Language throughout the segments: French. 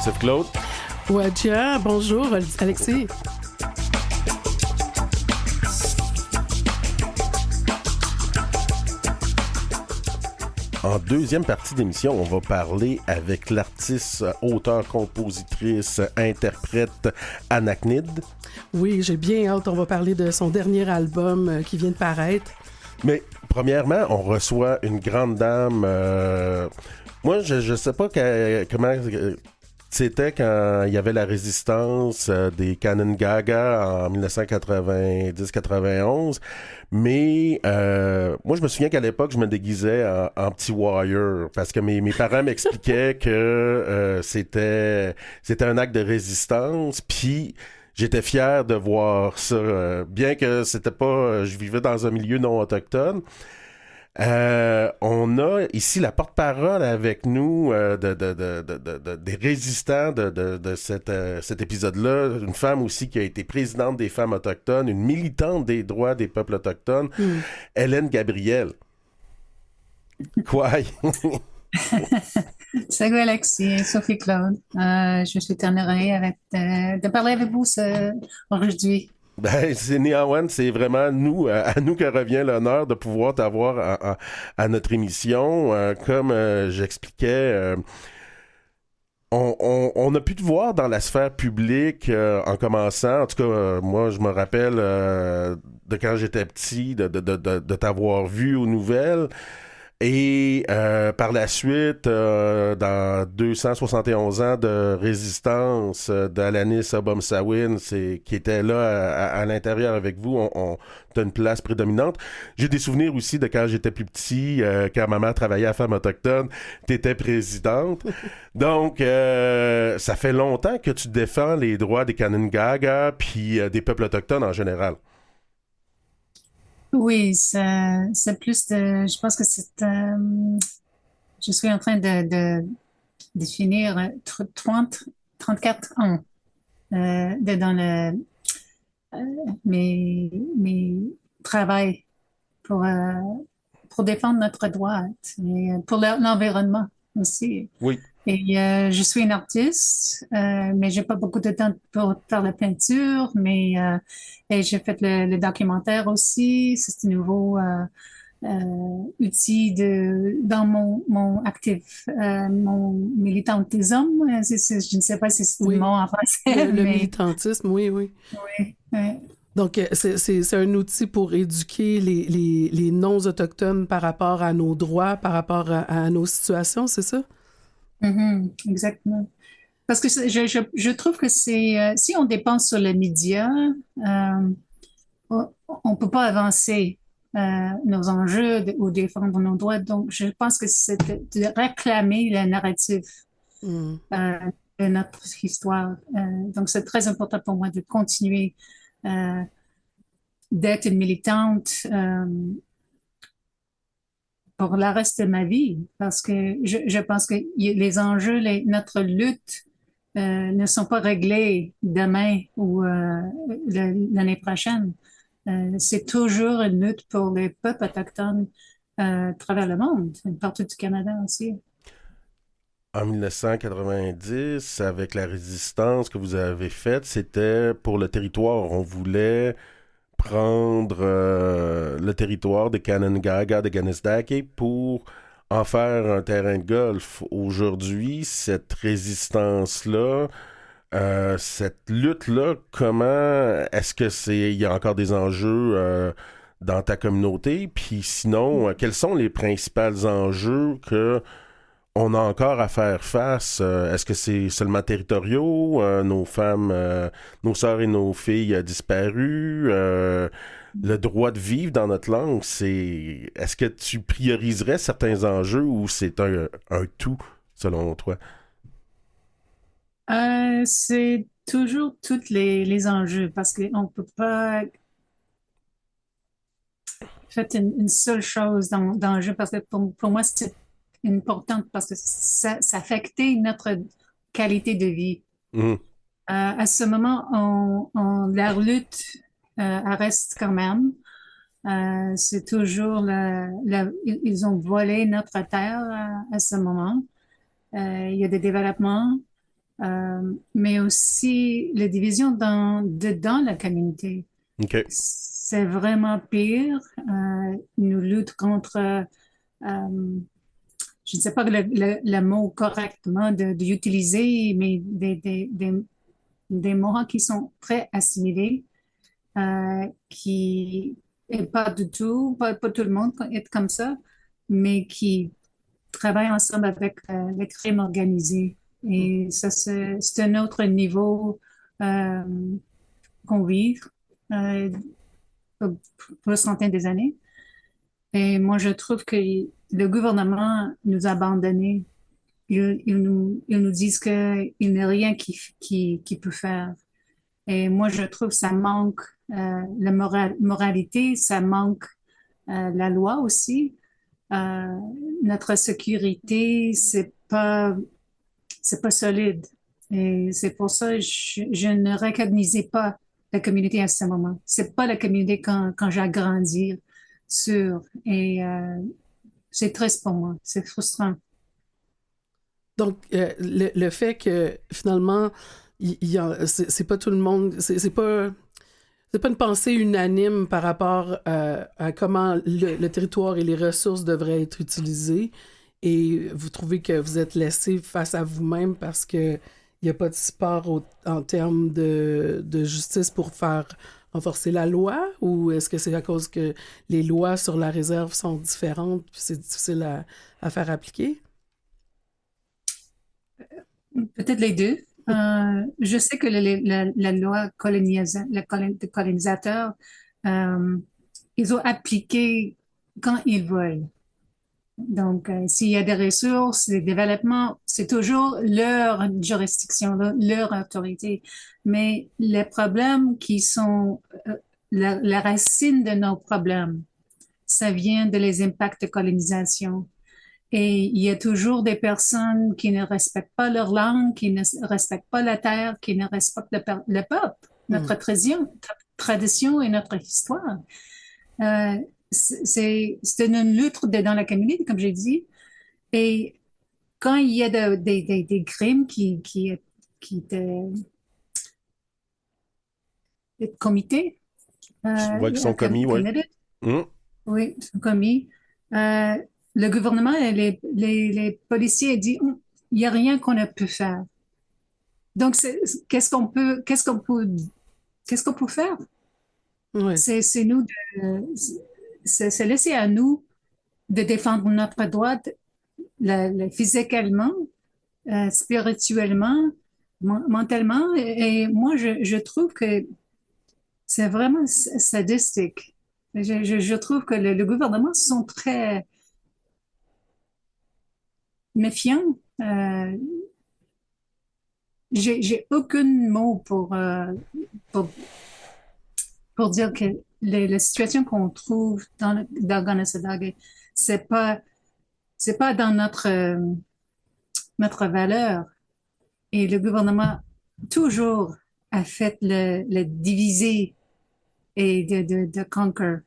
Joseph Claude. Wadja, bonjour Alexis. En deuxième partie d'émission, on va parler avec l'artiste, auteur, compositrice, interprète Anaknid. Oui, j'ai bien hâte. On va parler de son dernier album qui vient de paraître. Mais premièrement, on reçoit une grande dame. Moi, je sais pas comment c'était quand il y avait la résistance des Canandaigua en 1990-91. Mais moi, je me souviens qu'à l'époque, je me déguisais en petit warrior parce que mes parents m'expliquaient que c'était un acte de résistance. Puis j'étais fier de voir ça, bien que c'était pas, je vivais dans un milieu non autochtone. On a ici la porte-parole avec nous des résistants de cet épisode-là. Une femme aussi qui a été présidente des femmes autochtones, une militante des droits des peuples autochtones, Hélène Gabriel. Quoi? Salut Alexis, Sophie Claude. Je suis honorée de parler avec vous aujourd'hui. Ben, c'est Néawan, c'est vraiment à nous que revient l'honneur de pouvoir t'avoir à notre émission. Comme j'expliquais, on a pu te voir dans la sphère publique en commençant. En tout cas, moi, je me rappelle de quand j'étais petit, de t'avoir vu aux nouvelles. Et par la suite, dans 271 ans de résistance d'Alanis Obomsawin, qui était là à l'intérieur avec vous, on a une place prédominante. J'ai des souvenirs aussi de quand j'étais plus petit, quand maman travaillait à Femmes autochtones, t'étais présidente. Donc, ça fait longtemps que tu défends les droits des Canandaigua puis des peuples autochtones en général. Oui, c'est plus de. Je pense que je suis en train de finir 34 ans dans mes travail pour, euh, pour défendre notre droit et pour l'environnement aussi. Oui. Et je suis une artiste, mais j'ai pas beaucoup de temps pour faire la peinture, et j'ai fait le documentaire aussi. C'est un nouveau outil dans mon actif, mon militantisme. Je ne sais pas si c'est Oui. le mot en français. Le militantisme, oui. Oui, oui. Donc, c'est un outil pour éduquer les non-autochtones par rapport à nos droits, par rapport à nos situations, c'est ça? Exactement. Parce que je trouve que si on dépense sur les médias, on peut pas avancer nos enjeux ou défendre nos droits. Donc, je pense que c'est de réclamer le narratif euh, de notre histoire. Donc, c'est très important pour moi de continuer euh, d'être une militante pour le reste de ma vie, parce que je pense que les enjeux, notre lutte ne sont pas réglés demain ou l'année prochaine. C'est toujours une lutte pour les peuples autochtones à travers le monde, partout du Canada aussi. En 1990, avec la résistance que vous avez faite, c'était pour le territoire. On voulait prendre le territoire des Canandaigua, de Kanesatake, pour en faire un terrain de golf. Aujourd'hui, cette résistance-là, cette lutte-là, comment est-ce que il y a encore des enjeux dans ta communauté? Puis sinon, quels sont les principaux enjeux que on a encore à faire face? Est-ce que c'est seulement territoriaux? Nos femmes, nos sœurs et nos filles disparues? Le droit de vivre dans notre langue, est-ce que tu prioriserais certains enjeux ou c'est un tout, selon toi? C'est toujours tous les enjeux parce qu'on peut pas faire une seule chose dans le jeu parce que pour moi, c'est important parce que ça affectait notre qualité de vie. Mhm. À ce moment, la lutte reste quand même. C'est toujours ils ont volé notre terre à ce moment. Il y a des développements, mais aussi les divisions dedans la communauté. OK. C'est vraiment pire. Nous luttons contre, je ne sais pas le mot correctement d'utiliser, mais des Mohawks qui sont très assimilés, qui et pas du tout, pas tout le monde est comme ça, mais qui travaillent ensemble avec le crime organisé. Et ça, c'est un autre niveau euh, qu'on vit pour une centaine des années. Et moi, je trouve que le gouvernement nous a abandonnés. Ils nous disent qu'il n'y a rien qui peut faire. Et moi, je trouve que ça manque la moralité, ça manque la loi aussi. Euh, Notre sécurité, c'est pas solide. Et c'est pour ça que je ne recognisais pas la communauté à ce moment. C'est pas la communauté quand j'ai grandi sur. Et c'est triste pour moi. C'est frustrant. Donc, le fait que finalement, c'est pas tout le monde, c'est pas une pensée unanime par rapport à comment le territoire et les ressources devraient être utilisés. Et vous trouvez que vous êtes laissé face à vous-même parce que il n'y a pas de support en termes de justice pour faire renforcer la loi? Ou est-ce que c'est à cause que les lois sur la réserve sont différentes puis c'est difficile à faire appliquer? Peut-être les deux. Je sais que la loi colonisateur, euh, ils ont appliqué quand ils veulent. Donc, s'il y a des ressources, des développements, c'est toujours leur juridiction, leur autorité. Mais les problèmes qui sont la racine de nos problèmes, ça vient de les impacts de colonisation. Et il y a toujours des personnes qui ne respectent pas leur langue, qui ne respectent pas la terre, qui ne respectent le peuple, Hmm. notre tradition et notre histoire. Euh, c'est une lutte dans la communauté, comme j'ai dit. Et quand il y a des crimes qui étaient commis, Ouais, qui sont commis, ouais. committed, Hum. oui, sont commis, euh, le gouvernement et les policiers ont dit, il n'y a rien qu'on a pu faire. Donc, qu'est-ce qu'on peut faire? Ouais. C'est nous c'est laissé à nous de défendre notre droit physiquement, spirituellement, mentalement. Et moi, je trouve que c'est vraiment sadistique. Je trouve que le gouvernement sont très méfiants. J'ai aucun mot pour, pour dire que la situation qu'on trouve dans Ganasadaga, c'est pas, c'est pas dans notre valeur. Et le gouvernement toujours a fait le diviser et de conquer,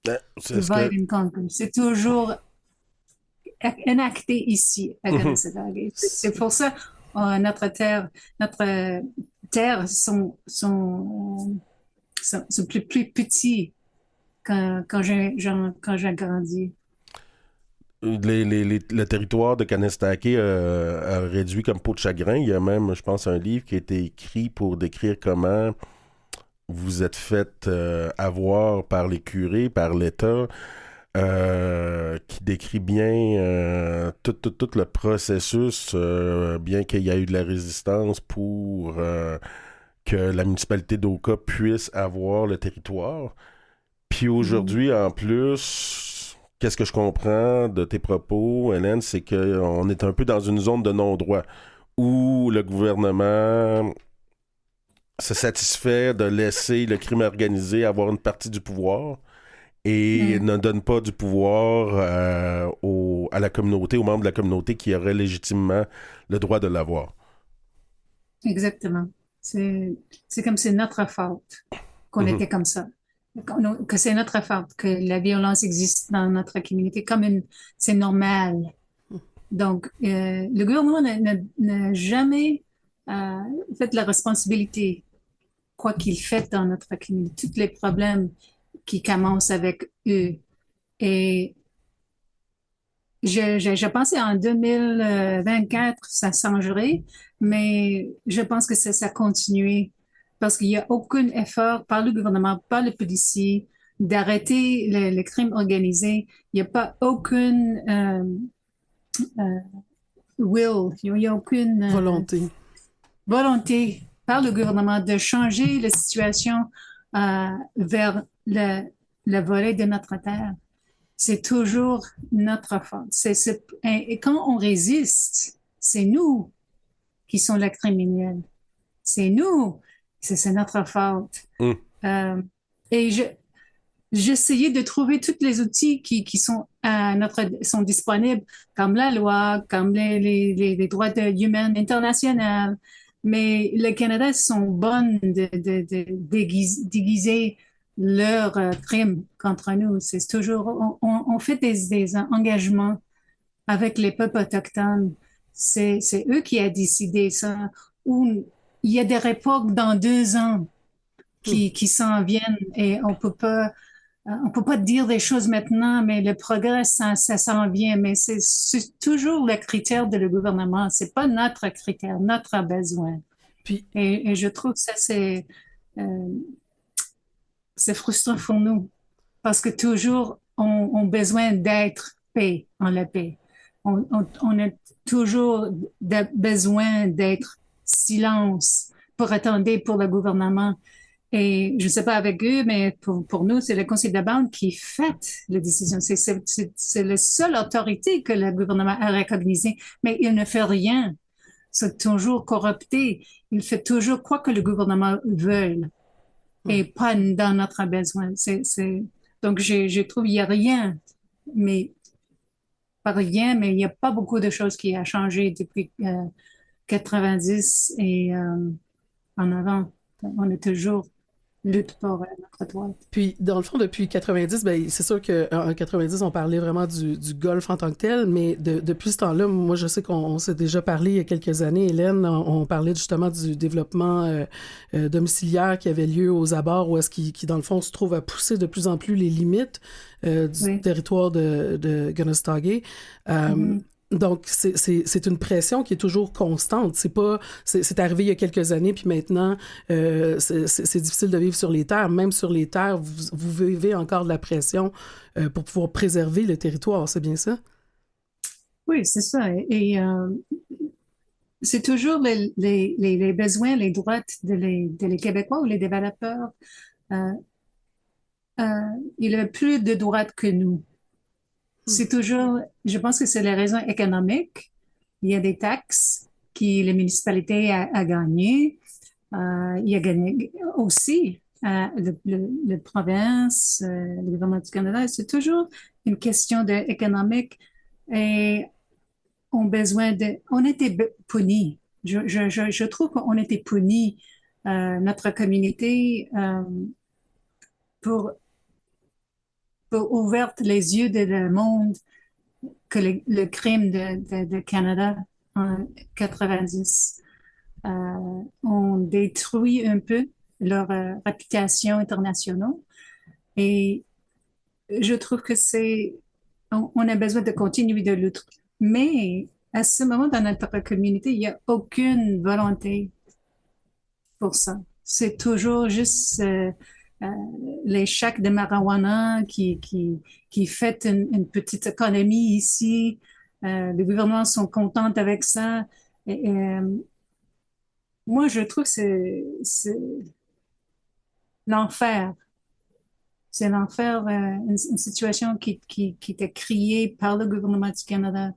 C'est ce divide que. and conquer. C'est toujours enacté ici à Mhm. Ganasadaga. C'est pour ça notre terre sont plus petits quand j'ai grandi. Le territoire de Kanestake a réduit comme peau de chagrin. Il y a même, je pense, un livre qui a été écrit pour décrire comment vous êtes fait avoir par les curés, par l'État, qui décrit bien tout le processus, bien qu'il y ait eu de la résistance pour que la municipalité d'Oka puisse avoir le territoire. Puis Mhm. aujourd'hui, en plus, qu'est-ce que je comprends de tes propos, Hélène, c'est qu'on est un peu dans une zone de non-droit où le gouvernement se satisfait de laisser le crime organisé avoir une partie du pouvoir et Mhm. ne donne pas du pouvoir à la communauté, aux membres de la communauté qui auraient légitimement le droit de l'avoir. Exactement. C'est comme c'est notre faute qu'on Mhm. était comme ça. Que c'est notre faute que la violence existe dans notre communauté comme c'est normal. Donc, le gouvernement n'a jamais fait la responsabilité, quoi qu'il fait dans notre communauté, tous les problèmes qui commencent avec eux. Et je pensais en 2024, ça changerait, mais je pense que ça continuer parce qu'il n'y a aucun effort par le gouvernement, par les policiers, d'arrêter le crime organisé. Il n'y a pas aucune euh, il n'y a aucune Volonté. volonté par le gouvernement de changer la situation vers le volet de notre terre. C'est toujours notre faute. Et quand on résiste, c'est nous qui sommes les criminels. C'est nous. C'est notre faute. Hum. Et j'essayais de trouver tous les outils qui sont sont disponibles, comme la loi, comme les droits humains internationaux. Mais le Canada sont bonnes de déguiser leurs crimes contre nous. C'est toujours, on fait des engagements avec les peuples autochtones. C'est eux qui ont décidé ça. Ou il y a des reports dans 2 ans qui s'en viennent et on peut pas dire des choses maintenant, mais le progrès, ça s'en vient. Mais c'est toujours le critère de le gouvernement. C'est pas notre critère, notre besoin. Puis, Et je trouve que ça, c'est frustrant pour nous parce que toujours, on a besoin d'être paix en la paix. On a toujours besoin d'être silence pour attendre pour le gouvernement. Et je ne sais pas avec eux, mais pour nous, c'est le conseil de banque qui fait la décision. C'est la seule autorité que le gouvernement a recognisée, mais il ne fait rien. C'est toujours corrupté. Il fait toujours quoi que le gouvernement veut et pas dans notre besoin. Donc, je trouve qu'il n'y a rien, mais pas rien, mais il n'y a pas beaucoup de choses qui a changé depuis 90 et en avant. On est toujours lutte pour notre droit. Puis, dans le fond, depuis 90, ben, c'est sûr qu'en 90, on parlait vraiment du golf en tant que tel, mais depuis ce temps-là, moi, je sais qu'on s'est déjà parlé il y a quelques années, Hélène, on parlait justement du développement domiciliaire qui avait lieu aux abords, où est-ce qui, dans le fond, se trouve à pousser de plus en plus les limites du territoire de Conestoga. Donc, c'est une pression qui est toujours constante. C'est arrivé il y a quelques années, puis maintenant, c'est difficile de vivre sur les terres. Même sur les terres, vous vivez encore de la pression pour pouvoir préserver le territoire. C'est bien ça? Oui, c'est ça. Et c'est toujours les besoins, les droits des Québécois ou les développeurs. Il a plus de droits que nous. C'est toujours, je pense que c'est les raisons économiques. Il y a des taxes que les municipalités a gagnées. Il a gagné aussi le province, le gouvernement du Canada. C'est toujours une question économique et on était punis. Je trouve qu'on était punis, notre communauté, pour ouvrir les yeux de monde que le crime de Canada en 90 ont détruit un peu leur réputation internationale. Et je trouve que on a besoin de continuer de lutter. Mais à ce moment, dans notre communauté, il n'y a aucune volonté pour ça. C'est toujours juste les chèques de marijuana qui fait une petite économie ici. Les gouvernements sont contents avec ça. Moi, je trouve que c'est l'enfer. C'est l'enfer, une situation qui était créée par le gouvernement du Canada,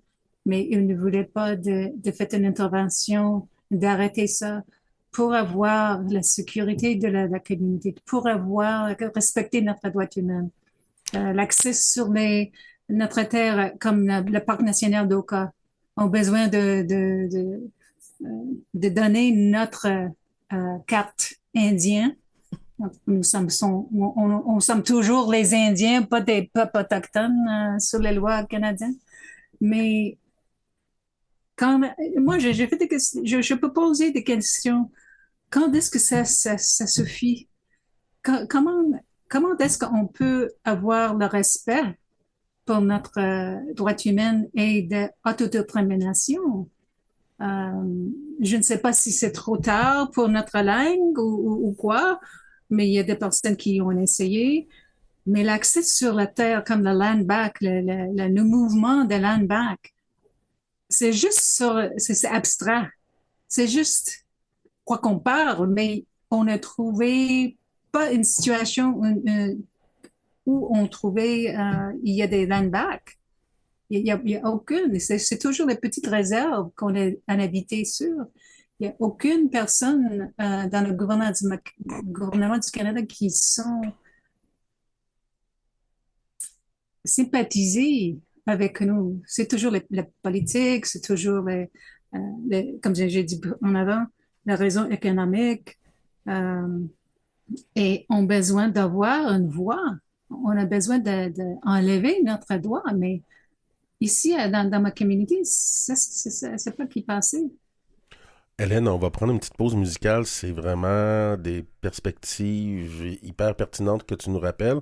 mais il ne voulait pas de faire une intervention, d'arrêter ça pour avoir la sécurité de la communauté, pour respecter notre droit humain. L'accès sur notre terre, comme le parc national d'Oka, ont besoin de donner notre carte indienne. Nous sommes toujours les Indiens, pas des peuples autochtones sur les lois canadiennes. Mais Moi, j'ai fait des questions, je peux poser des questions. Quand est-ce que ça suffit? Comment, comment est-ce qu'on peut avoir le respect pour notre droit humain et d'autodétermination? Je ne sais pas si c'est trop tard pour notre langue ou quoi, mais il y a des personnes qui ont essayé. Mais l'accès sur la terre, comme le land back, le mouvement de land back, c'est abstrait. C'est juste quoi qu'on parle, mais on a trouvé pas une situation où on trouvait il y a des land back. Il y a aucune. C'est toujours les petites réserves qu'on a en habité sur. Il n'y a aucune personne dans le gouvernement du Canada qui sont sympathisés avec nous. C'est toujours la politique, c'est toujours, comme j'ai dit en avant, la raison économique. Et on a besoin d'avoir une voix. On a besoin d'enlever notre droit, mais ici, dans ma communauté, c'est pas qui passait. Hélène, on va prendre une petite pause musicale. C'est vraiment des perspectives hyper pertinentes que tu nous rappelles.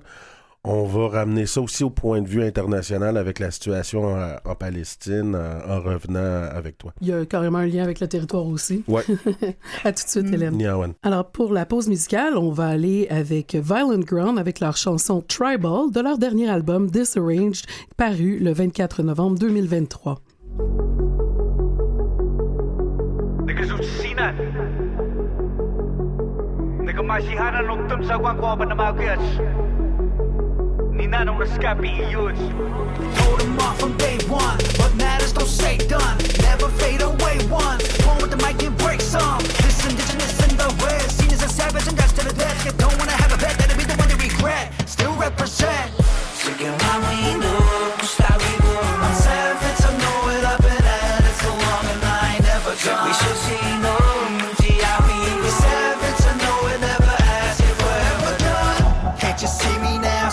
On va ramener ça aussi au point de vue international avec la situation en Palestine en revenant avec toi. Il y a carrément un lien avec le territoire aussi. Ouais. À tout de suite, Hélène. Niawan. Alors, pour la pause musicale, on va aller avec Violent Ground avec leur chanson Tribal de leur dernier album Disarranged, paru le 24 novembre 2023. Ninanong naskapi youths. Told them off from day one. What matters don't stay done. Never fade away one. Born with the mic and break some. This indigenous in the west. Seen as a savage and that's to the death. You don't wanna have a bet, that'll be the one you regret. Still represent. Sigue mamindo, Gustavo. I'm savage, I know it, I've been at it so long and I ain't never done. We should see no G.I.V. We savage, I know it, never ask if we're ever done. Can't you see me now?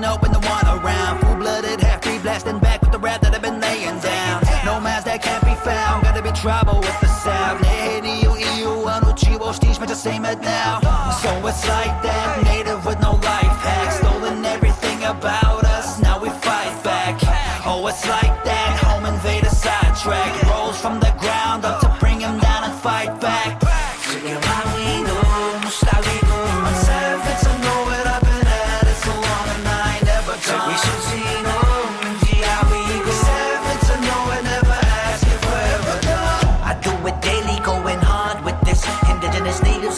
Open the one around, full-blooded, half-breed, blasting back with the rap that I've been laying down. No mask that can't be found, gotta be trouble with the sound. Same it now. So it's like that, native with no life hack, stolen everything about us, now we fight back. Oh, it's like that, home invader sidetrack, rolls from the ground up to bring him down and fight back.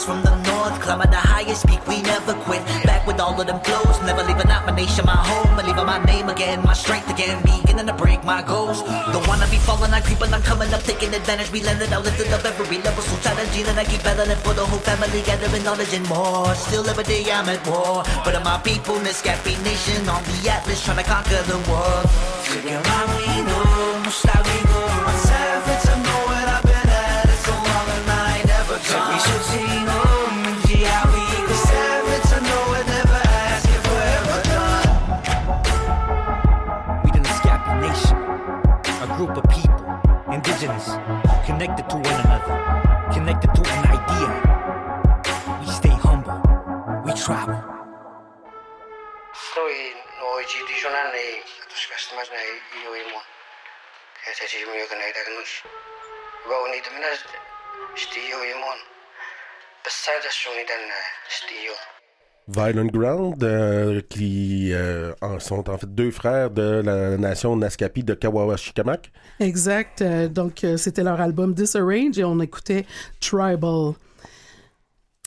From the north, climbing the highest peak, we never quit. Back with all of them flows, never leaving out my nation, my home. I leaving my name again, my strength again, beginning to break my goals. Don't wanna be falling, I creep and I'm coming up, taking advantage. We landed out, lifted up every level, so challenging and I keep battling for the whole family, gathering knowledge and more. Still every day I'm at war, but my people in this Scappy nation on the atlas, trying to conquer the world. I'm savage, I know it, I've been at it so long and I ain't never done. We should see. Indigenous, connected to one another, connected to an idea. We stay humble, we travel. Tôi nói chỉ đi cho nên này, tôi sẽ cắt mất này yêu em muốn. Cái thế chỉ mình cái này đã cái nút. Và ông ấy thì mình still yêu em muốn. Besides ça, on est dans still. Violent Ground, qui sont en fait deux frères de la nation Naskapi de Kawawashikamak. Exact. Donc, c'était leur album Disarrange et on écoutait Tribal.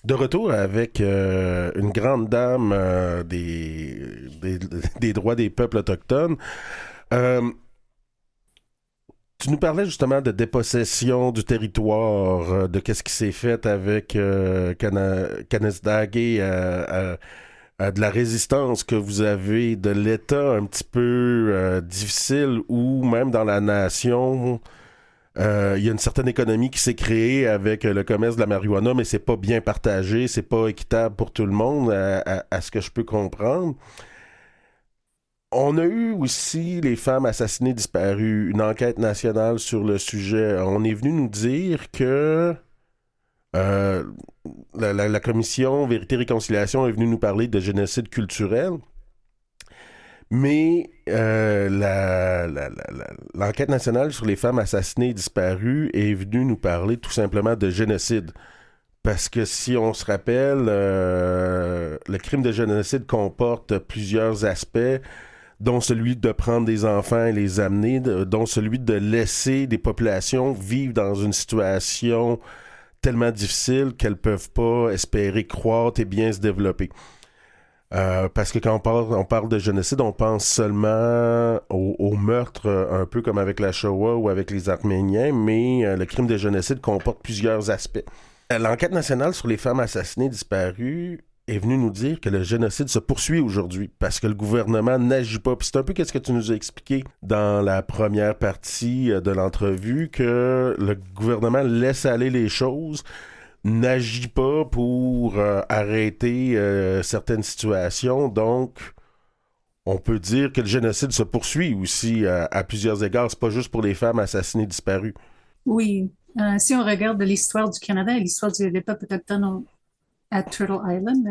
De retour avec une grande dame des droits des peuples autochtones. Tu nous parlais justement de dépossession du territoire, de qu'est-ce qui s'est fait avec Kanesdake, de la résistance que vous avez, de l'État un petit peu difficile, ou même dans la nation, il y a une certaine économie qui s'est créée avec le commerce de la marijuana, mais c'est pas bien partagé, c'est pas équitable pour tout le monde, à ce que je peux comprendre. On a eu aussi les femmes assassinées disparues, une enquête nationale sur le sujet. On est venu nous dire que la commission Vérité-Réconciliation est venue nous parler de génocide culturel, mais l'enquête nationale sur les femmes assassinées disparues est venue nous parler tout simplement de génocide. Parce que si on se rappelle, le crime de génocide comporte plusieurs aspects, dont celui de prendre des enfants et les amener, dont celui de laisser des populations vivre dans une situation tellement difficile qu'elles ne peuvent pas espérer croître et bien se développer. Parce que quand on parle de génocide, on pense seulement au meurtre, un peu comme avec la Shoah ou avec les Arméniens, mais le crime de génocide comporte plusieurs aspects. L'enquête nationale sur les femmes assassinées disparues est venue nous dire que le génocide se poursuit aujourd'hui parce que le gouvernement n'agit pas. Puis c'est un peu ce que tu nous as expliqué dans la première partie de l'entrevue, que le gouvernement laisse aller les choses, n'agit pas pour arrêter certaines situations. Donc, on peut dire que le génocide se poursuit aussi à plusieurs égards. C'est pas juste pour les femmes assassinées disparues. Oui. Si on regarde l'histoire du Canada et l'histoire des peuples autochtones à Turtle Island,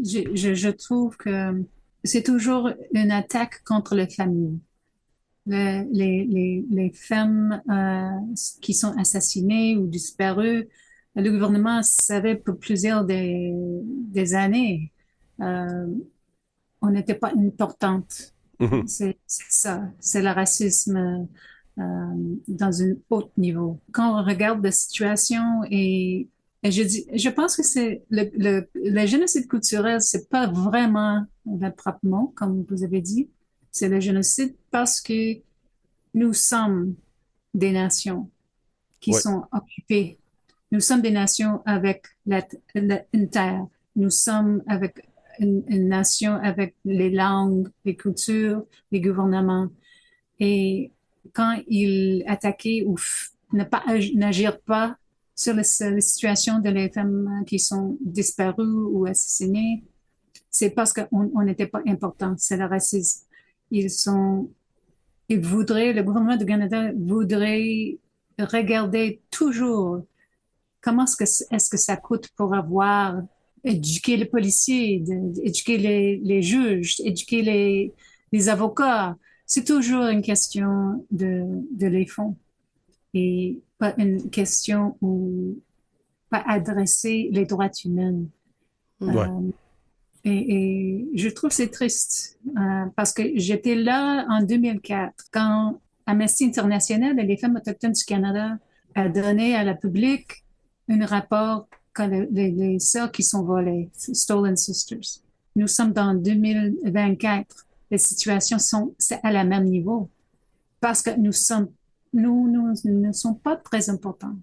je trouve que c'est toujours une attaque contre les familles. Les femmes qui sont assassinées ou disparues, le gouvernement savait pour plusieurs des années, on n'était pas importante. Mm-hmm. C'est ça, c'est le racisme dans un haut niveau. Quand on regarde la situation et je pense que c'est le génocide culturel, c'est pas vraiment le propre mot, comme vous avez dit. C'est le génocide parce que nous sommes des nations qui sont occupées. Nous sommes des nations avec une terre. Nous sommes avec une nation avec les langues, les cultures, les gouvernements. Et quand ils attaquaient ou n'agirent pas sur la situation de les femmes qui sont disparues ou assassinées, c'est parce qu'on n'était pas important. C'est le racisme. Le gouvernement du Canada voudrait regarder toujours comment est-ce que ça coûte pour éduquer les policiers, éduquer les juges, éduquer les avocats. C'est toujours une question de les fonds et pas une question où pas adresser les droits humains. Ouais. Et je trouve que c'est triste parce que j'étais là en 2004 quand Amnesty International et les femmes autochtones du Canada a donné à la public un rapport quand les sœurs qui sont volées, Stolen Sisters. Nous sommes dans 2024. Les situations c'est à la même niveau parce que nous ne sommes pas très importants.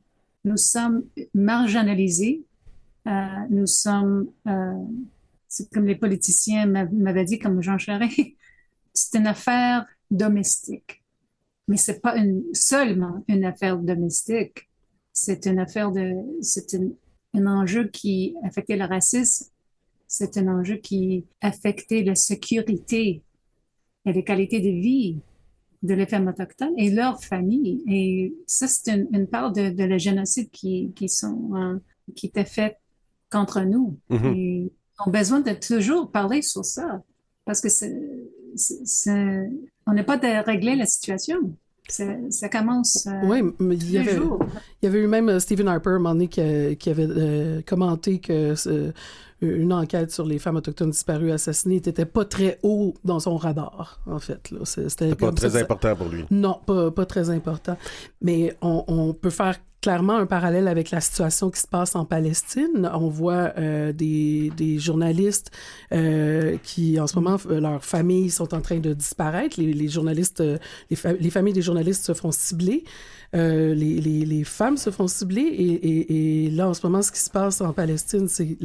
Nous sommes marginalisés. Nous sommes, c'est comme les politiciens m'avaient dit, comme Jean Charest, c'est une affaire domestique. Mais c'est pas seulement une affaire domestique. C'est une affaire c'est un enjeu qui affectait le racisme. C'est un enjeu qui affectait la sécurité et les qualités de vie de les femmes autochtones et leurs familles. Et ça, c'est une part de le génocide qui était fait contre nous. Mm-hmm. Et on a besoin de toujours parler sur ça parce que on n'est pas de régler la situation. Ça commence oui, mais il y avait eu même Stephen Harper, à un moment donné, qui avait commenté que une enquête sur les femmes autochtones disparues assassinées n'était pas très haut dans son radar, en fait. Là. C'était pas très important pour lui. Non, pas très important. Mais on peut faire clairement un parallèle avec la situation qui se passe en Palestine. On voit des journalistes qui, en ce moment, leurs familles sont en train de disparaître. Les journalistes, les familles des journalistes se font cibler. Les femmes se font cibler. Et là, en ce moment, ce qui se passe en Palestine, c'est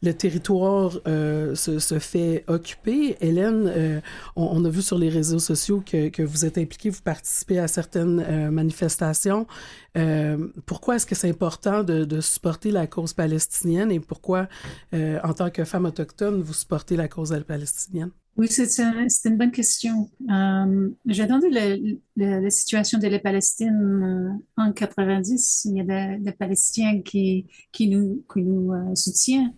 le territoire se fait occuper. Hélène, on a vu sur les réseaux sociaux que vous êtes impliquée, vous participez à certaines manifestations. Pourquoi est-ce que c'est important de supporter la cause palestinienne et pourquoi, en tant que femme autochtone, vous supportez la cause palestinienne? Oui, c'est une bonne question. J'ai entendu la situation de la Palestine en 90. Il y a des Palestiniens qui nous soutiennent.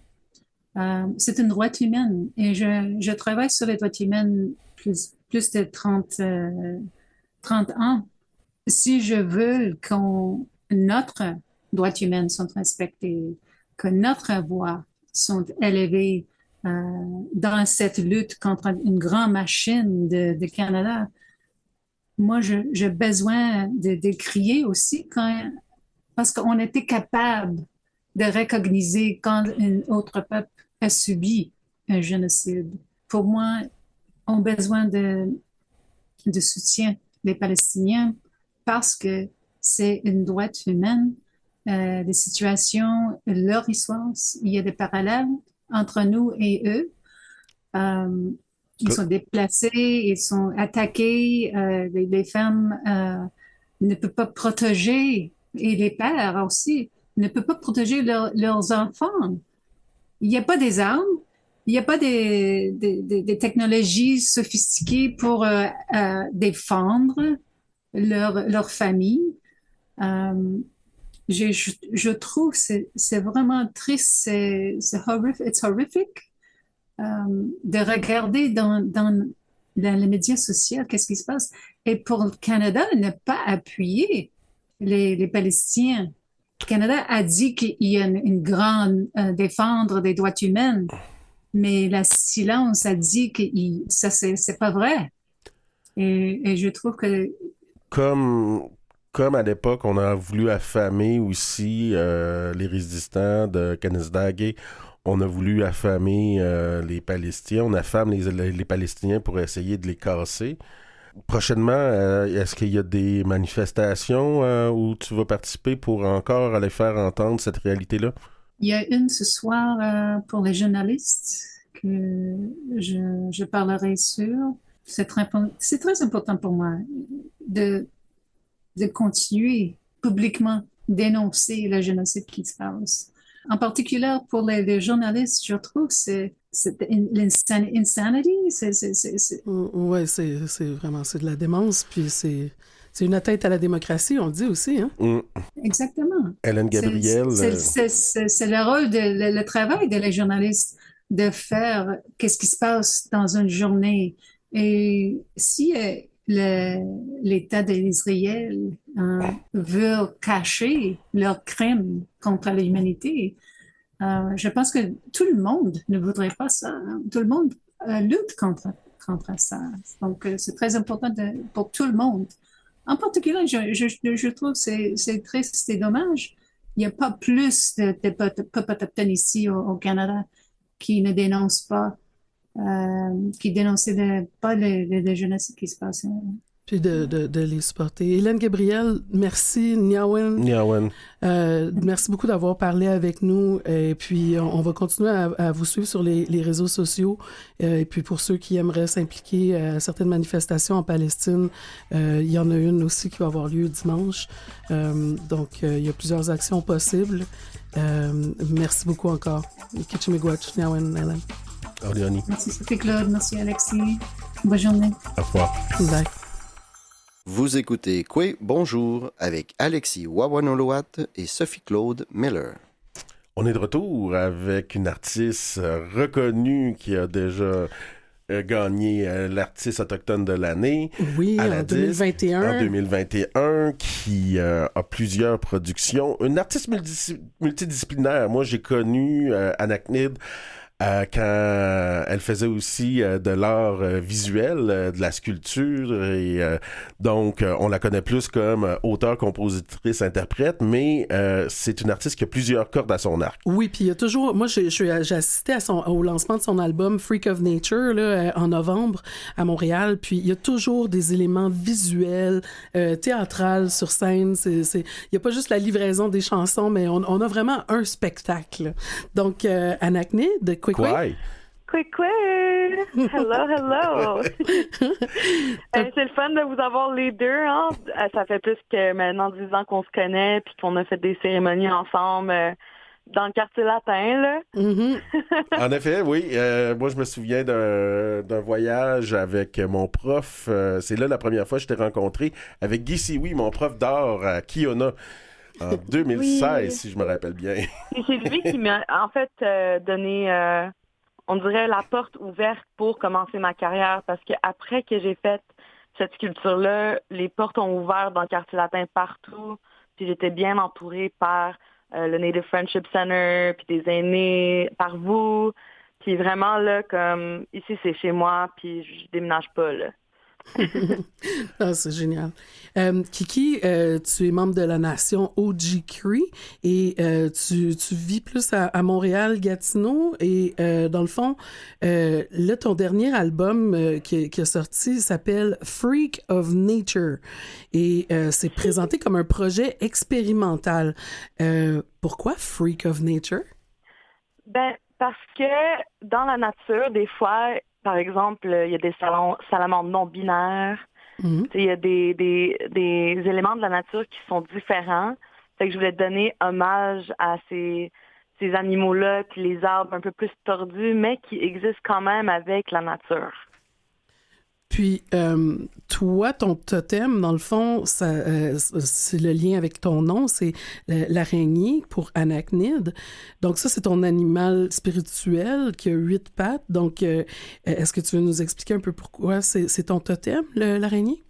C'est une droite humaine et je travaille sur les droits humaines plus de 30 ans. Si je veux que notre droits humains sont respectés, que notre voix sont élevées dans cette lutte contre une grande machine de Canada, moi, j'ai besoin de crier aussi parce qu'on était capable de recogniser quand un autre peuple a subi un génocide. Pour moi, on a besoin de soutien des Palestiniens parce que c'est une droite humaine, des situations, leur histoire, il y a des parallèles entre nous et eux. Ils sont déplacés, ils sont attaqués, les femmes ne peuvent pas protéger, et les pères aussi, ne peuvent pas protéger leurs enfants. Il n'y a pas des armes, il n'y a pas des technologies sophistiquées pour défendre leur famille. Euh, je trouve que c'est vraiment triste, c'est horrific, it's horrific de regarder dans les médias sociaux qu'est-ce qui se passe. Et pour le Canada, ne pas appuyer les Palestiniens. Le Canada a dit qu'il y a une grande défendre des droits humains, mais la silence a dit que ça, c'est pas vrai. Et je trouve que Comme, comme à l'époque, on a voulu affamer aussi les résistants de Canasdague, on a voulu affamer les Palestiniens, on affame les Palestiniens pour essayer de les casser. Prochainement, est-ce qu'il y a des manifestations où tu vas participer pour encore aller faire entendre cette réalité-là? il y a une ce soir pour les journalistes que je parlerai sur. C'est très important pour moi de, de continuer publiquement dénoncer le génocide qui se passe. En particulier pour les journalistes, je trouve que c'est l'insanity. Ouais, c'est vraiment, c'est de la démence, puis c'est une atteinte à la démocratie, on le dit aussi, hein? Exactement. Hélène Gabriel. C'est le rôle, le travail de les journalistes de faire qu'est-ce qui se passe dans une journée. Et si l'État d'Israël veut cacher leurs crimes contre l'humanité, je pense que tout le monde ne voudrait pas ça. Hein. Tout le monde lutte contre ça. Donc, c'est très important pour tout le monde. En particulier, je trouve que c'est triste et dommage. Il n'y a pas plus de peuples autochtones ici au Canada qui ne dénoncent pas, qui dénonçaient pas les génocides qui se passaient. Puis de les supporter. Hélène Gabriel, merci. Niawen. Merci beaucoup d'avoir parlé avec nous. Et puis, on va continuer à vous suivre sur les réseaux sociaux. Et puis, pour ceux qui aimeraient s'impliquer à certaines manifestations en Palestine, il y en a une aussi qui va avoir lieu dimanche. Donc, il y a plusieurs actions possibles. Merci beaucoup encore. Kichimigwach, Niawen, Hélène. Orliani. Merci Sophie Claude, merci Alexis. Bonne journée. Au revoir. Bye. Vous écoutez Kwe Bonjour avec Alexis Wawanoloat et Sophie-Claude Miller. On est de retour avec une artiste reconnue qui a déjà gagné l'artiste autochtone de l'année. Oui, à en la 2021. En 2021, qui a plusieurs productions. Une artiste multidisciplinaire. Moi, j'ai connu Anaknid quand elle faisait aussi de l'art visuel, de la sculpture, et donc on la connaît plus comme auteure, compositrice, interprète, mais c'est une artiste qui a plusieurs cordes à son arc. Oui, puis il y a toujours... Moi, j'ai assisté au lancement de son album Freak of Nature là, en novembre à Montréal, puis il y a toujours des éléments visuels, théâtrales sur scène. Il n'y a pas juste la livraison des chansons, mais on a vraiment un spectacle. Donc, Anaknid, de Kwe. Quick! Hello! C'est le fun de vous avoir les deux. Hein? Ça fait plus que maintenant 10 ans qu'on se connaît puis qu'on a fait des cérémonies ensemble. dans le quartier latin, là. Mhm. En effet, oui. Moi, je me souviens d'un voyage avec mon prof. C'est là la première fois que je t'ai rencontré avec Guy Sioui, mon prof d'art à Kiona, en 2016, Oui. si je me rappelle bien. Et c'est lui qui m'a, en fait, donné, on dirait, la porte ouverte pour commencer ma carrière. Parce qu'après que j'ai fait cette sculpture-là, les portes ont ouvert dans le quartier latin partout. Puis j'étais bien entourée par le Native Friendship Center, puis des aînés, par vous. Puis vraiment, là, comme, ici, c'est chez moi, puis je déménage pas, là. Ah, c'est génial. Kiki, tu es membre de la nation Ojibwe et tu vis plus à Montréal, Gatineau. Et dans le fond, là, ton dernier album qui est sorti s'appelle Freak of Nature et c'est présenté comme un projet expérimental. Pourquoi Freak of Nature? Ben, parce que dans la nature, des fois, par exemple, il y a des salamandres non-binaires. Mhm. Il y a des éléments de la nature qui sont différents. Fait que je voulais donner hommage à ces animaux-là, puis les arbres un peu plus tordus, mais qui existent quand même avec la nature. Puis, toi, ton totem, dans le fond, c'est le lien avec ton nom, c'est l'araignée pour arachnide. Donc ça, c'est ton animal spirituel qui a 8 pattes. Donc, est-ce que tu veux nous expliquer un peu pourquoi c'est ton totem, l'araignée?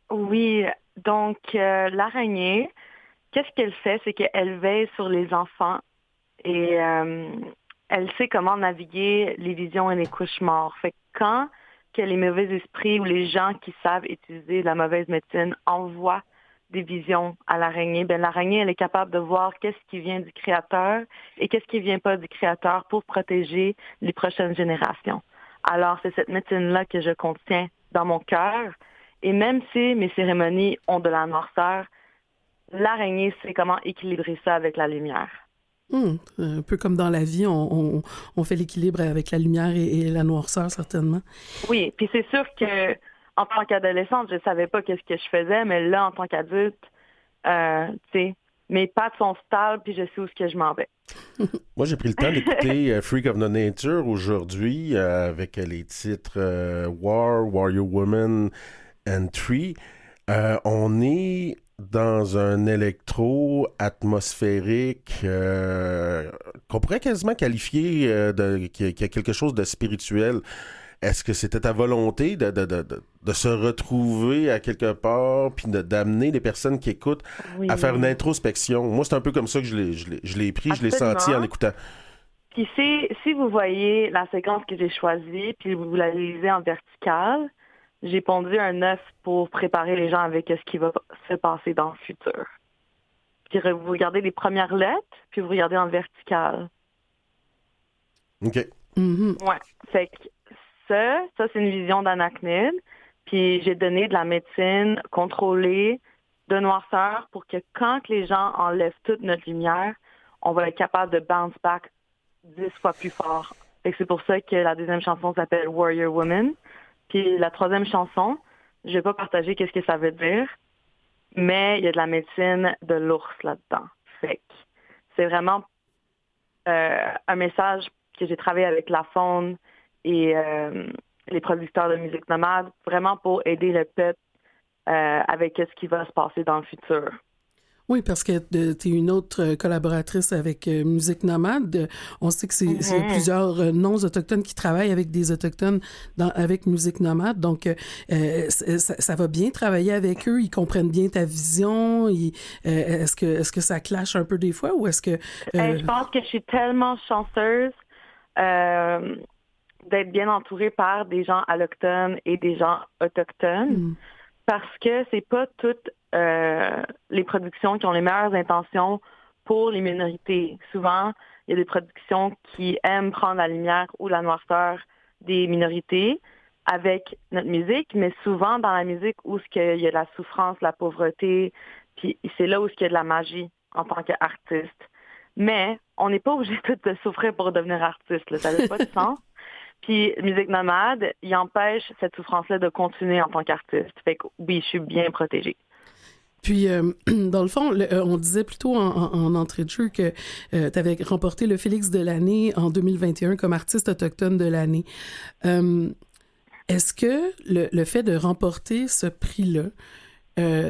Oui, donc l'araignée, qu'est-ce qu'elle fait? C'est qu'elle veille sur les enfants et elle sait comment naviguer les visions et les cauchemars. Fait que quand que les mauvais esprits ou les gens qui savent utiliser la mauvaise médecine envoient des visions à l'araignée, ben l'araignée, elle est capable de voir qu'est-ce qui vient du Créateur et qu'est-ce qui vient pas du Créateur pour protéger les prochaines générations. Alors, c'est cette médecine-là que je contiens dans mon cœur. Et même si mes cérémonies ont de la noirceur, l'araignée sait comment équilibrer ça avec la lumière. Un peu comme dans la vie, on fait l'équilibre avec la lumière et la noirceur, certainement. Oui, puis c'est sûr que en tant qu'adolescente, je savais pas qu'est-ce que je faisais, mais là, en tant qu'adulte, tu sais, mes pattes sont stables, puis je sais où est-ce que je m'en vais. Moi, j'ai pris le temps d'écouter Freak of Nature aujourd'hui avec les titres War, Warrior Woman and Tree. On est dans un électro atmosphérique qu'on pourrait quasiment qualifier qu'il y a quelque chose de spirituel. Est-ce que c'était ta volonté de se retrouver à quelque part puis d'amener les personnes qui écoutent à faire une introspection? Moi, c'est un peu comme ça que je l'ai pris, je l'ai senti en écoutant. Puis si vous voyez la séquence que j'ai choisie, puis vous la lisez en verticale, j'ai pondu un œuf pour préparer les gens avec ce qui va se passer dans le futur. Puis vous regardez les premières lettres, puis vous regardez en verticale. OK. Mm-hmm. Ouais. Fait que ça c'est une vision d'arachnide. Puis j'ai donné de la médecine contrôlée de noirceur pour que quand les gens enlèvent toute notre lumière, on va être capable de bounce back 10 fois plus fort. Fait que c'est pour ça que la deuxième chanson s'appelle Warrior Woman. Puis la troisième chanson, je vais pas partager qu'est-ce que ça veut dire, mais il y a de la médecine de l'ours là-dedans. Fait que c'est vraiment un message que j'ai travaillé avec la faune et les producteurs de musique nomade, vraiment pour aider le peuple avec ce qui va se passer dans le futur. Oui, parce que tu es une autre collaboratrice avec Musique Nomade. On sait que c'est plusieurs non-autochtones qui travaillent avec des autochtones avec Musique Nomade. Donc, ça va bien travailler avec eux. Ils comprennent bien ta vision. Est-ce que ça clash un peu des fois ou est-ce que... Je pense que je suis tellement chanceuse d'être bien entourée par des gens allochtones et des gens autochtones parce que c'est pas toutes les productions qui ont les meilleures intentions pour les minorités. Souvent, il y a des productions qui aiment prendre la lumière ou la noirceur des minorités avec notre musique, mais souvent dans la musique où il y a la souffrance, la pauvreté, puis c'est là où il y a de la magie en tant qu'artiste. Mais on n'est pas obligé tous de souffrir pour devenir artiste, là. Ça n'a pas de sens. Puis Musique Nomade, il empêche cette souffrance-là de continuer en tant qu'artiste. Fait que oui, je suis bien protégée. Puis, dans le fond, on disait plutôt en entrée de jeu que tu avais remporté le Félix de l'année en 2021 comme artiste autochtone de l'année. Est-ce que le fait de remporter ce prix-là,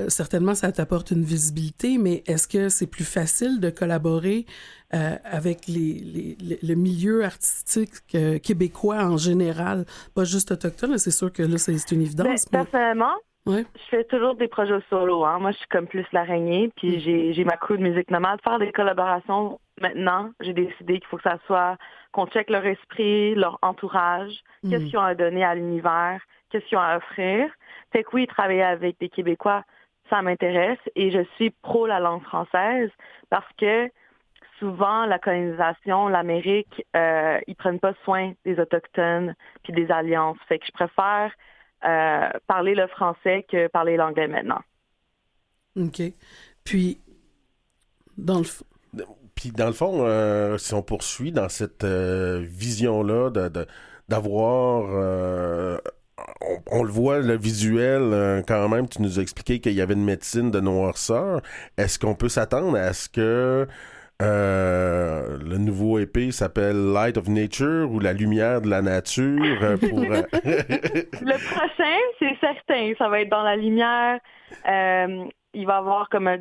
certainement, ça t'apporte une visibilité, mais est-ce que c'est plus facile de collaborer avec le milieu artistique québécois en général, pas juste autochtone? C'est sûr que là, c'est une évidence. Personnellement, ouais. Je fais toujours des projets solo. Hein. Moi, je suis comme plus l'araignée, puis j'ai ma crew de musique nomade. Faire des collaborations, maintenant, j'ai décidé qu'il faut que ça soit qu'on check leur esprit, leur entourage, qu'est-ce qu'ils ont à donner à l'univers, qu'est-ce qu'ils ont à offrir. Fait que oui, travailler avec des Québécois, ça m'intéresse et je suis pro la langue française parce que souvent, la colonisation, l'Amérique, ils prennent pas soin des Autochtones puis des alliances. Fait que je préfère parler le français que parler l'anglais maintenant. OK. Puis, dans le fond, si on poursuit dans cette vision-là d'avoir... on le voit, le visuel, quand même, tu nous as expliqué qu'il y avait une médecine de noirceur. Est-ce qu'on peut s'attendre à ce que le nouveau EP s'appelle Light of Nature ou La lumière de la nature pour... Le prochain, c'est certain, ça va être dans la lumière. Il va y avoir comme un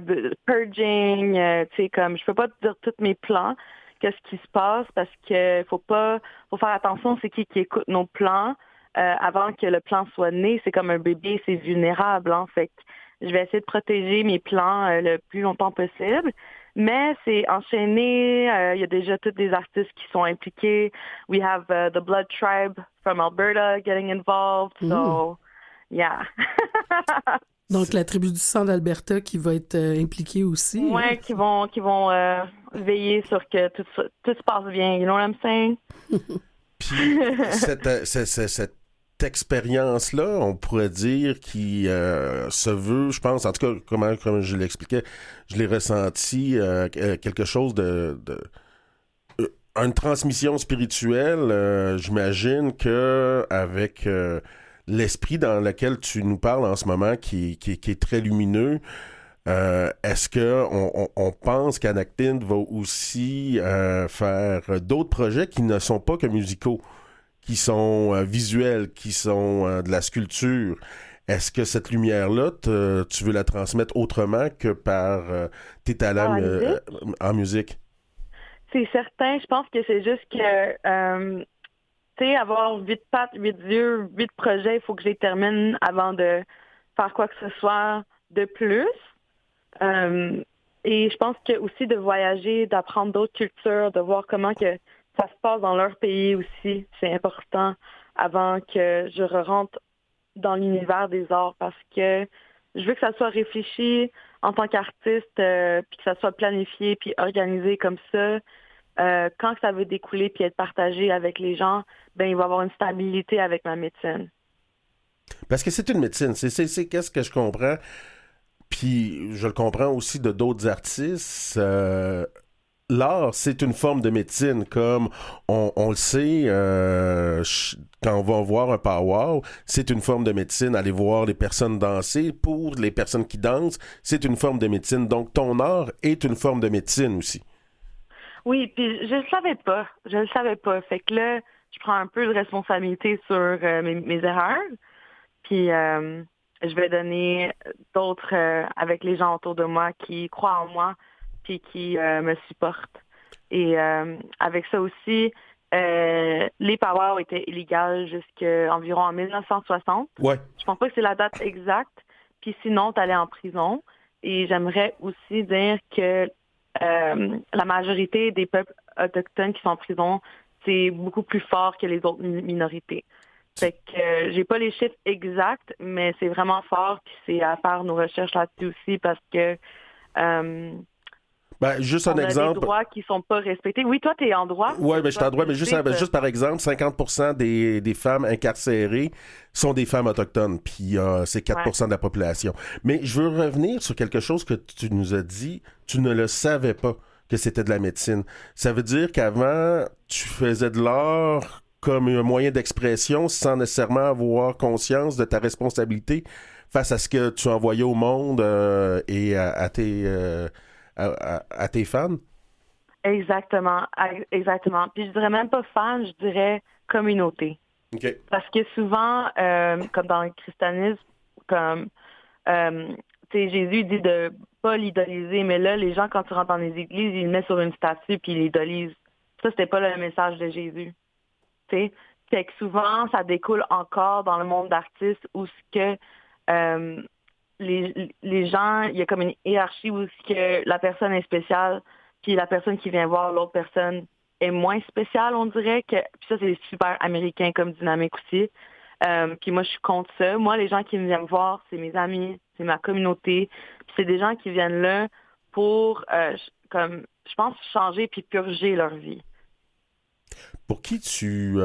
purging, tu sais, comme je peux pas te dire tous mes plans, qu'est-ce qui se passe parce que faut faire attention, c'est qui écoute nos plans. Avant que le plan soit né, c'est comme un bébé, c'est vulnérable. Hein, fait que je vais essayer de protéger mes plans le plus longtemps possible. Mais c'est enchaîné. Il y a déjà tous des artistes qui sont impliqués. We have the Blood Tribe from Alberta getting involved. So, yeah. Donc, la tribu du sang d'Alberta qui va être impliquée aussi. Oui, hein? qui vont veiller sur que tout se passe bien. You know what I'm saying? Puis, cette expérience-là, on pourrait dire, qui se veut, je pense, en tout cas, comme je l'expliquais, je l'ai ressenti, quelque chose une transmission spirituelle. J'imagine que avec l'esprit dans lequel tu nous parles en ce moment, qui est très lumineux, est-ce qu'on pense qu'Anactine va aussi faire d'autres projets qui ne sont pas que musicaux, qui sont visuels, qui sont de la sculpture? Est-ce que cette lumière-là, tu veux la transmettre autrement que par tes talents en musique? C'est certain. Je pense que c'est juste que, tu sais, avoir 8 pattes, 8 yeux, 8 projets, il faut que je les termine avant de faire quoi que ce soit de plus. Et je pense que aussi de voyager, d'apprendre d'autres cultures, de voir comment que ça se passe dans leur pays aussi, c'est important avant que je rentre dans l'univers des arts parce que je veux que ça soit réfléchi en tant qu'artiste, puis que ça soit planifié puis organisé comme ça. Quand ça veut découler puis être partagé avec les gens, ben il va y avoir une stabilité avec ma médecine. Parce que c'est une médecine, c'est qu'est-ce que je comprends. Puis je le comprends aussi de d'autres artistes. L'art, c'est une forme de médecine, comme on le sait, quand on va voir un powwow, c'est une forme de médecine. Aller voir les personnes danser, pour les personnes qui dansent, c'est une forme de médecine. Donc, ton art est une forme de médecine aussi. Oui, puis je le savais pas. Fait que là, je prends un peu de responsabilité sur mes erreurs. Puis je vais donner d'autres avec les gens autour de moi qui croient en moi puis qui me supportent. Et avec ça aussi, les powwows étaient illégales jusqu'environ en 1960. Ouais. Je pense pas que c'est la date exacte. Puis sinon, tu allais en prison. Et j'aimerais aussi dire que la majorité des peuples autochtones qui sont en prison, c'est beaucoup plus fort que les autres minorités. Fait que j'ai pas les chiffres exacts, mais c'est vraiment fort, puis c'est à faire nos recherches là-dessus aussi parce que juste un exemple. On a des droits qui sont pas respectés. Oui, toi, t'es en droit. Oui, je suis en droit, mais juste par exemple, 50% des femmes incarcérées sont des femmes autochtones, puis c'est 4% de la population. Mais je veux revenir sur quelque chose que tu nous as dit. Tu ne le savais pas que c'était de la médecine. Ça veut dire qu'avant, tu faisais de l'art comme un moyen d'expression sans nécessairement avoir conscience de ta responsabilité face à ce que tu envoyais au monde et à tes fans? Exactement. Puis je dirais même pas fan, je dirais communauté. OK. Parce que souvent, comme dans le christianisme, comme Jésus dit de pas l'idoliser, mais là, les gens, quand tu rentres dans les églises, ils le mettent sur une statue puis ils l'idolisent. Ça, c'était pas le message de Jésus. T'sais? Fait que souvent, ça découle encore dans le monde d'artistes où ce que les gens, il y a comme une hiérarchie où ce que la personne est spéciale, puis la personne qui vient voir l'autre personne est moins spéciale, on dirait que. Puis ça, c'est super américain comme dynamique aussi. Puis moi, je suis contre ça. Moi, les gens qui viennent me voir, c'est mes amis, c'est ma communauté. Puis c'est des gens qui viennent là pour, comme, je pense, changer puis purger leur vie. Pour qui tu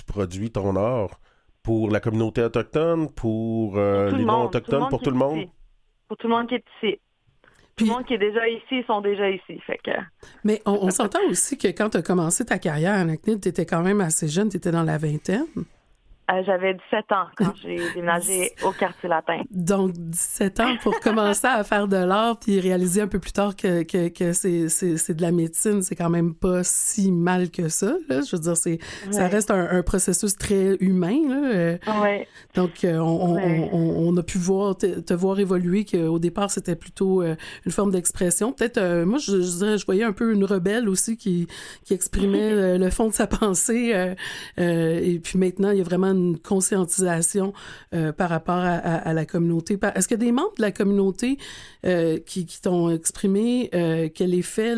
produis ton art? Pour la communauté autochtone? Pour les non-autochtones? Pour tout le monde? Pour tout le monde qui est ici. Tout le monde qui est déjà ici, ils sont déjà ici. Fait que... Mais on s'entend aussi que quand tu as commencé ta carrière à Naknid, tu étais quand même assez jeune, tu étais dans la vingtaine. J'avais 17 ans quand j'ai déménagé au quartier latin. Donc, 17 ans pour commencer à faire de l'art puis réaliser un peu plus tard que c'est de la médecine, c'est quand même pas si mal que ça. Là. Je veux dire, ça reste un processus très humain. Là. Ouais. Donc, on a pu te voir évoluer, qu'au départ, c'était plutôt une forme d'expression. Peut-être, moi, je dirais, je voyais un peu une rebelle aussi qui exprimait le fond de sa pensée. Et puis maintenant, il y a vraiment une conscientisation par rapport à la communauté. Est-ce qu'il y a des membres de la communauté qui t'ont exprimé quel effet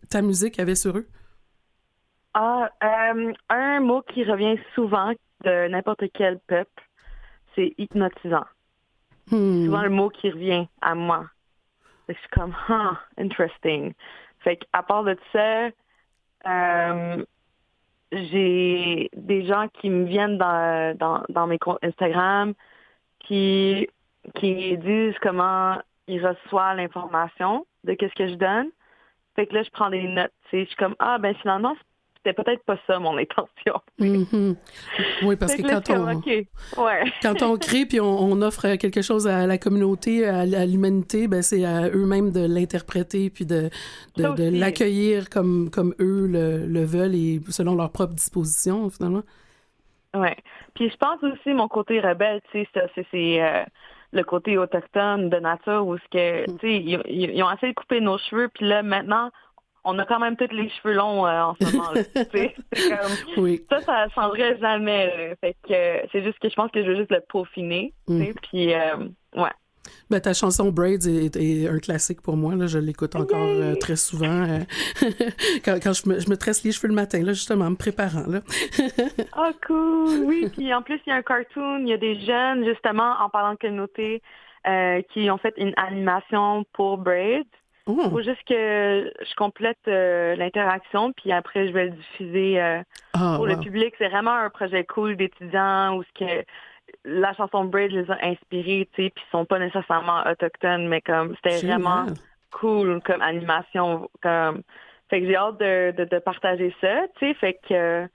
ta musique avait sur eux? Un mot qui revient souvent de n'importe quel peuple, c'est hypnotisant. C'est souvent le mot qui revient à moi. Fait que je suis comme, interesting. Fait qu'à part de ça, j'ai des gens qui me viennent dans mes comptes Instagram qui disent comment ils reçoivent l'information de qu'est-ce que je donne. Fait que là, je prends des notes. Je suis comme, finalement, c'était peut-être pas ça mon intention. Mm-hmm. Oui, parce que quand on crée puis on offre quelque chose à la communauté, à l'humanité, ben c'est à eux-mêmes de l'interpréter puis de l'accueillir comme eux le veulent et selon leur propre disposition, finalement. Oui. Puis je pense aussi mon côté rebelle, c'est le côté autochtone de nature où ils ont essayé de couper nos cheveux, puis là, maintenant, on a quand même tous les cheveux longs en ce moment. C'est comme, oui. Ça changerait jamais. Là. Fait que c'est juste que je pense que je veux juste le peaufiner. Puis, ouais. Ben, ta chanson Braids est un classique pour moi. Là. Je l'écoute encore très souvent. Quand je me tresse les cheveux le matin, là, justement, en me préparant. Là. Cool! Oui, puis en plus, il y a un cartoon. Il y a des jeunes, justement, en parlant de communauté, qui ont fait une animation pour Braids. Il faut juste que je complète l'interaction, puis après, je vais le diffuser pour le public. C'est vraiment un projet cool d'étudiants où la chanson Braid les a inspirés, tu sais, puis ils sont pas nécessairement autochtones, mais comme c'était vraiment cool comme animation. Fait que j'ai hâte de partager ça, tu sais, fait que...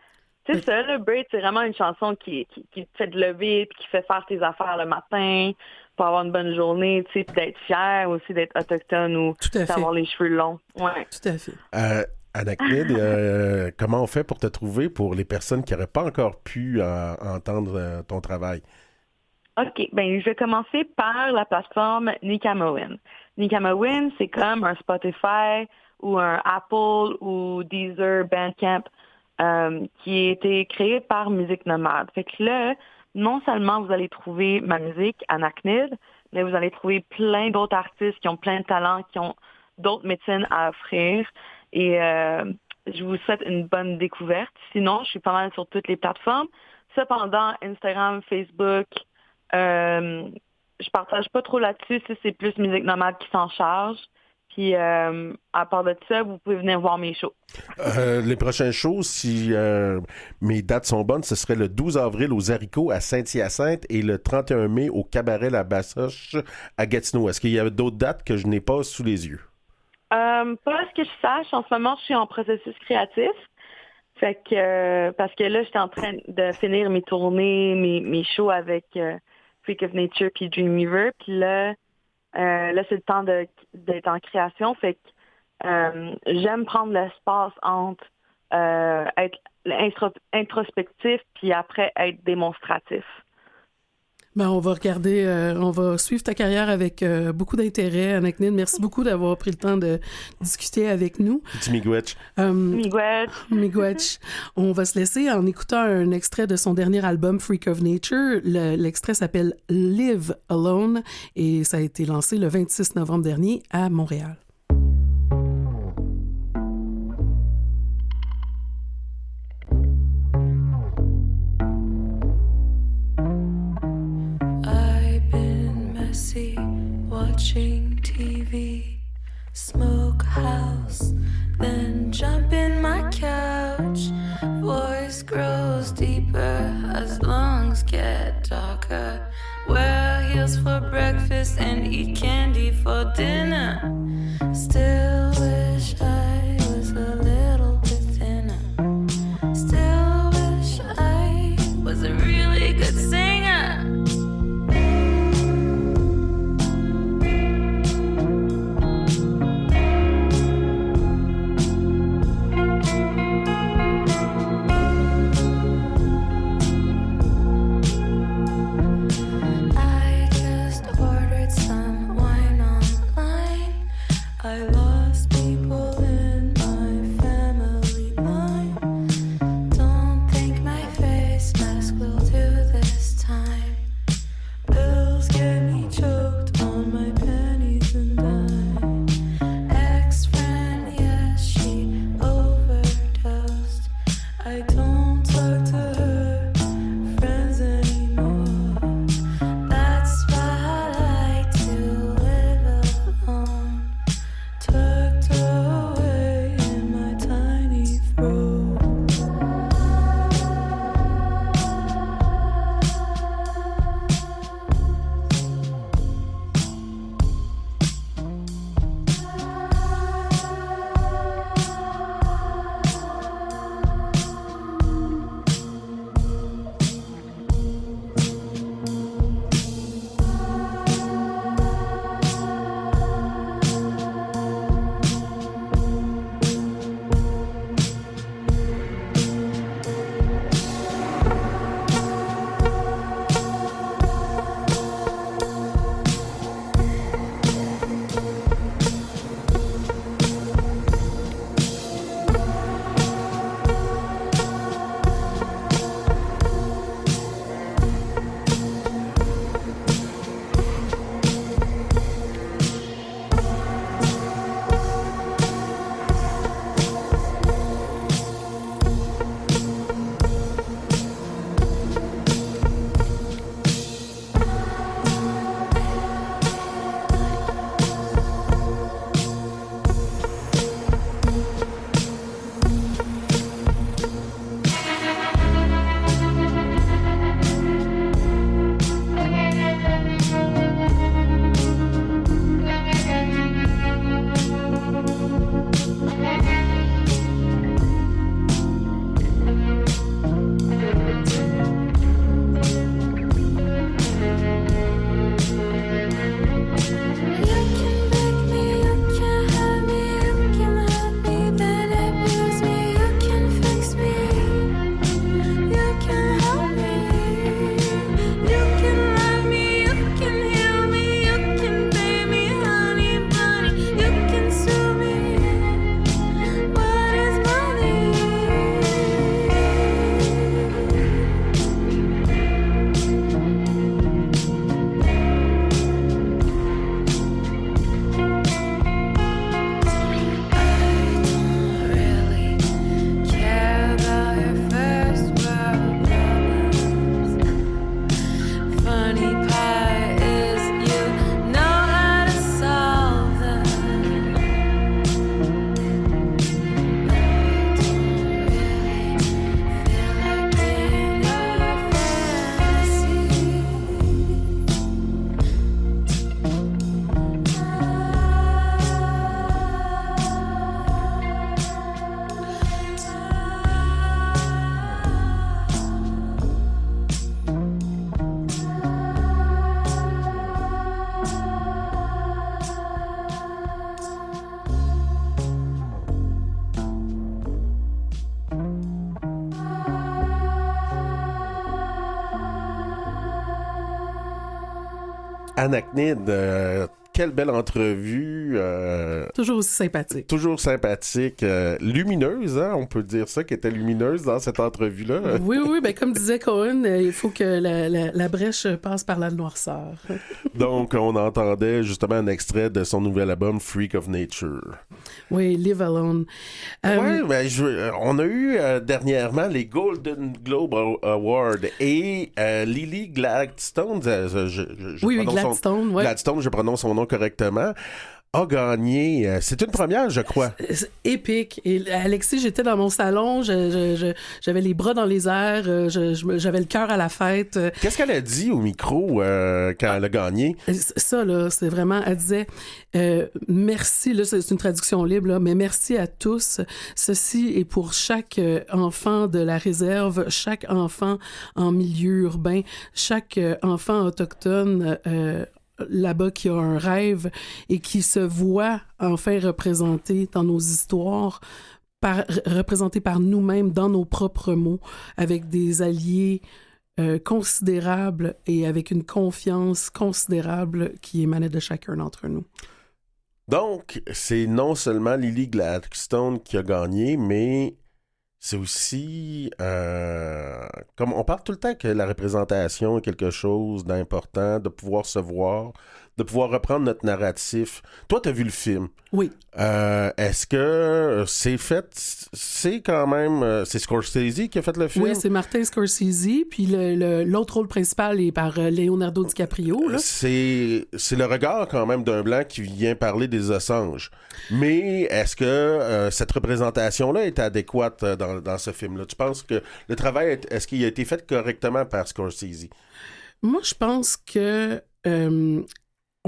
C'est ça, le Braid, c'est vraiment une chanson qui te fait te lever puis qui fait faire tes affaires le matin pour avoir une bonne journée, tu sais, puis d'être fier aussi d'être autochtone ou d'avoir les cheveux longs. Ouais. Tout à fait. À Naknid, comment on fait pour te trouver pour les personnes qui n'auraient pas encore pu entendre ton travail? OK. Ben, je vais commencer par la plateforme Nikamowin. Nikamowin, c'est comme un Spotify ou un Apple ou Deezer, Bandcamp, qui a été créé par Musique Nomade. Fait que là, non seulement vous allez trouver ma musique à Naknid, mais vous allez trouver plein d'autres artistes qui ont plein de talents, qui ont d'autres médecines à offrir. Et je vous souhaite une bonne découverte. Sinon, je suis pas mal sur toutes les plateformes. Cependant, Instagram, Facebook, je partage pas trop là-dessus. C'est plus Musique Nomade qui s'en charge. Puis, à part de ça, vous pouvez venir voir mes shows. Les prochains shows, si mes dates sont bonnes, ce serait le 12 avril aux Haricots à Saint-Hyacinthe et le 31 mai au Cabaret La Bassoche à Gatineau. Est-ce qu'il y a d'autres dates que je n'ai pas sous les yeux? Pas à ce que je sache. En ce moment, je suis en processus créatif. Fait que, parce que là, j'étais en train de finir mes tournées, mes shows avec Freak of Nature puis Dreamweaver. Puis là, c'est le temps d'être en création. Fait que j'aime prendre l'espace entre être introspectif puis après être démonstratif. Ben, on va regarder, on va suivre ta carrière avec beaucoup d'intérêt, Anaknid. Merci beaucoup d'avoir pris le temps de discuter avec nous. Petit miigwech. Miigwech. On va se laisser en écoutant un extrait de son dernier album, Freak of Nature. L'extrait s'appelle Live Alone et ça a été lancé le 26 novembre dernier à Montréal. Watching TV, smoke house, then jump in my couch. Voice grows deeper as lungs get darker. Wear heels for breakfast and eat candy for dinner. Still wish I was a little bit thinner. Still wish I was a really good singer. Anachnid. Quelle belle entrevue. Toujours aussi sympathique. Toujours sympathique. Lumineuse, hein, on peut dire ça, qui était lumineuse dans cette entrevue-là. Oui, ben comme disait Cohen, il faut que la brèche passe par la noirceur. Donc, on entendait justement un extrait de son nouvel album Freak of Nature. Oui, Live Alone. Oui, ben, on a eu dernièrement les Golden Globe Awards et Lily Gladstone, Gladstone, je prononce son nom correctement, a gagné. C'est une première, je crois. C'est épique. Et Alexis, j'étais dans mon salon, j'avais les bras dans les airs, j'avais le cœur à la fête. Qu'est-ce qu'elle a dit au micro quand elle a gagné? Ça, là, c'est vraiment... Elle disait merci, là, c'est une traduction libre, là, mais merci à tous. Ceci est pour chaque enfant de la réserve, chaque enfant en milieu urbain, chaque enfant autochtone là-bas qui a un rêve et qui se voit enfin représenté dans nos histoires, représenté par nous-mêmes dans nos propres mots, avec des alliés considérables et avec une confiance considérable qui émanait de chacun d'entre nous. Donc, c'est non seulement Lily Gladstone qui a gagné, mais c'est aussi... comme on parle tout le temps que la représentation est quelque chose d'important, de pouvoir se voir, de pouvoir reprendre notre narratif. Toi, tu as vu le film. Oui. Est-ce que c'est fait... C'est quand même... c'est Scorsese qui a fait le film? Oui, c'est Martin Scorsese. Puis l'autre rôle principal est par Leonardo DiCaprio. Là. C'est le regard quand même d'un Blanc qui vient parler des Assange. Mais est-ce que cette représentation-là est adéquate dans ce film-là? Tu penses que le travail, est-ce qu'il a été fait correctement par Scorsese? Moi, je pense que...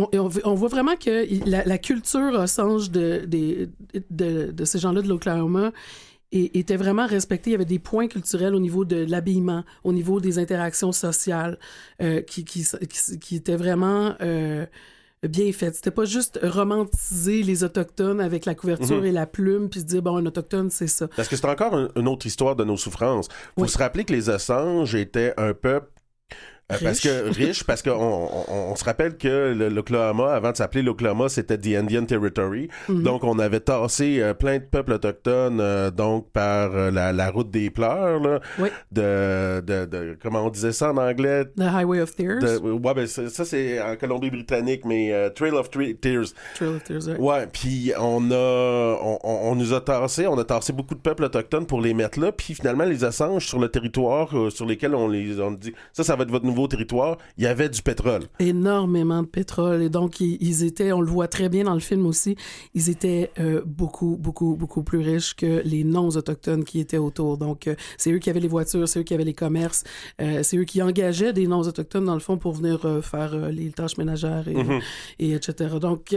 On voit vraiment que la culture Assange de ces gens-là de l'Oklahoma était vraiment respectée. Il y avait des points culturels au niveau de l'habillement, au niveau des interactions sociales qui étaient vraiment bien faites. C'était pas juste romantiser les Autochtones avec la couverture et la plume puis se dire, bon, un Autochtone, c'est ça. Parce que c'est encore une autre histoire de nos souffrances. Il faut se rappeler que les Assange étaient un peuple parce qu'on se rappelle que l'Oklahoma, avant de s'appeler l'Oklahoma, c'était The Indian Territory. Mm-hmm. Donc, on avait tassé plein de peuples autochtones donc par la route des pleurs. Là, oui. Comment on disait ça en anglais? The Highway of Tears. Ouais, ben ça, c'est en Colombie-Britannique, mais Trail of Tears. Trail of Tears, oui. Ouais, puis on nous a tassé, on a tassé beaucoup de peuples autochtones pour les mettre là, puis finalement, les Assange sur le territoire sur lesquels on dit, ça va être votre nouveau territoire, il y avait du pétrole. Énormément de pétrole. Et donc, ils étaient, on le voit très bien dans le film aussi, ils étaient beaucoup, beaucoup, beaucoup plus riches que les non-autochtones qui étaient autour. Donc, c'est eux qui avaient les voitures, c'est eux qui avaient les commerces, c'est eux qui engageaient des non-autochtones, dans le fond, pour venir faire les tâches ménagères et etc. Donc,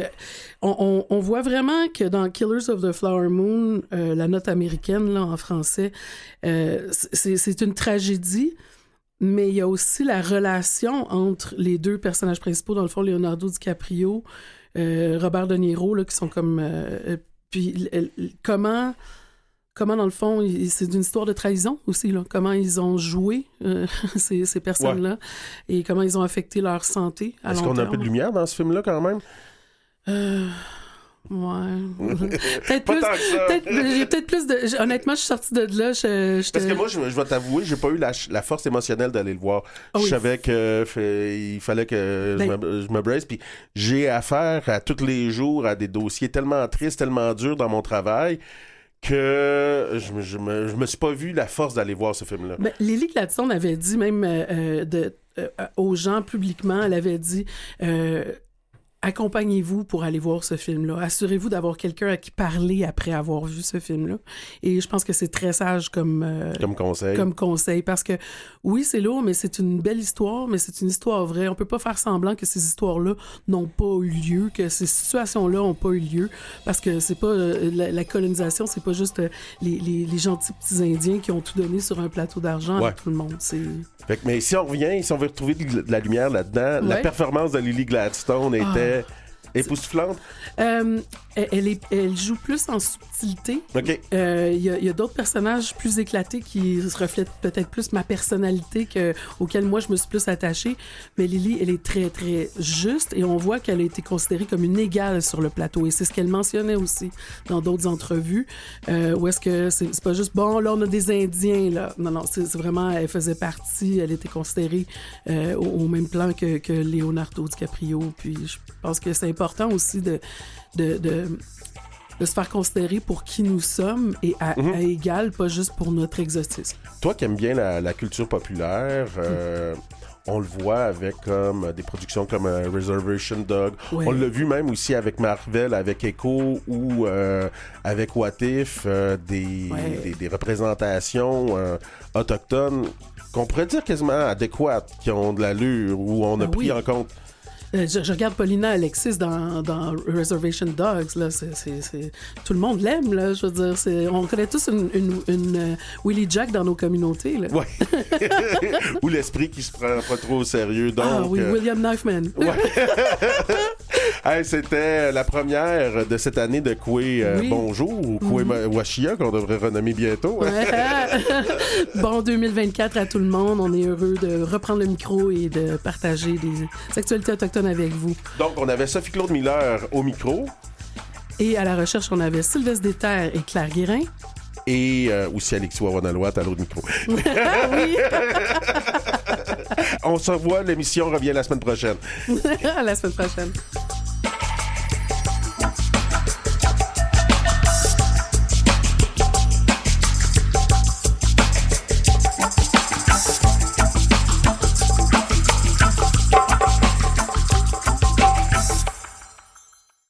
on voit vraiment que dans Killers of the Flower Moon, la note américaine, là, en français, c'est une tragédie. Mais il y a aussi la relation entre les deux personnages principaux, dans le fond, Leonardo DiCaprio, Robert De Niro, là, qui sont comme... puis comment, dans le fond, c'est une histoire de trahison aussi, là. Comment ils ont joué, ces personnes-là, et comment ils ont affecté leur santé à long terme. Est-ce qu'on a un peu de lumière dans ce film-là, quand même? Ouais. Peut-être pas plus. Tant que ça. J'ai peut-être plus de. Honnêtement, je suis sortie de là. Parce que moi, je vais t'avouer, j'ai pas eu la force émotionnelle d'aller le voir. Je savais qu'il fallait que je me brace. Puis j'ai affaire à tous les jours à des dossiers tellement tristes, tellement durs dans mon travail que je me suis pas vu la force d'aller voir ce film-là. Ben, Lily Gladstone avait dit même aux gens publiquement, elle avait dit. Accompagnez-vous pour aller voir ce film-là. Assurez-vous d'avoir quelqu'un à qui parler après avoir vu ce film-là. Et je pense que c'est très sage comme conseil. Comme conseil. Parce que, oui, c'est lourd, mais c'est une belle histoire, mais c'est une histoire vraie. On peut pas faire semblant que ces histoires-là n'ont pas eu lieu, que ces situations-là n'ont pas eu lieu. Parce que c'est pas... la colonisation, c'est pas juste les gentils petits Indiens qui ont tout donné sur un plateau d'argent à tout le monde. Mais si on veut retrouver de la lumière là-dedans, la performance de Lily Gladstone était Époustouflante? Elle joue plus en subtilité. OK. Il y a d'autres personnages plus éclatés qui reflètent peut-être plus ma personnalité auquel moi je me suis plus attachée. Mais Lily, elle est très, très juste et on voit qu'elle a été considérée comme une égale sur le plateau. Et c'est ce qu'elle mentionnait aussi dans d'autres entrevues. Où est-ce que c'est pas juste, bon, là, on a des Indiens, là. Non, c'est vraiment, elle faisait partie, elle était considérée au même plan que Leonardo DiCaprio. Puis je pense que c'est important aussi de se faire considérer pour qui nous sommes et à égal, pas juste pour notre exotisme. Toi qui aimes bien la culture populaire, on le voit avec comme des productions comme Reservation Dog. Ouais. On l'a vu même aussi avec Marvel, avec Echo ou avec What If, des représentations autochtones qu'on pourrait dire quasiment adéquates, qui ont de l'allure, où on a pris en compte. Je regarde Paulina Alexis dans Reservation Dogs, là, tout le monde l'aime, là, je veux dire, on connaît tous une Willie Jack dans nos communautés, là. Ouais. Ou l'esprit qui se prend pas trop au sérieux, donc... oui, William Knifeman. Ouais. Hey, c'était la première de cette année de Koué Bonjour, ou Koué Washia, qu'on devrait renommer bientôt. Bon 2024 à tout le monde. On est heureux de reprendre le micro et de partager des actualités autochtones avec vous. Donc, on avait Sophie-Claude Miller au micro. Et à la recherche, on avait Sylvestre Déterre et Claire Guérin. Et aussi Alexis Wawanaloat à l'autre micro. Oui! On se revoit, l'émission revient la semaine prochaine. À la semaine prochaine.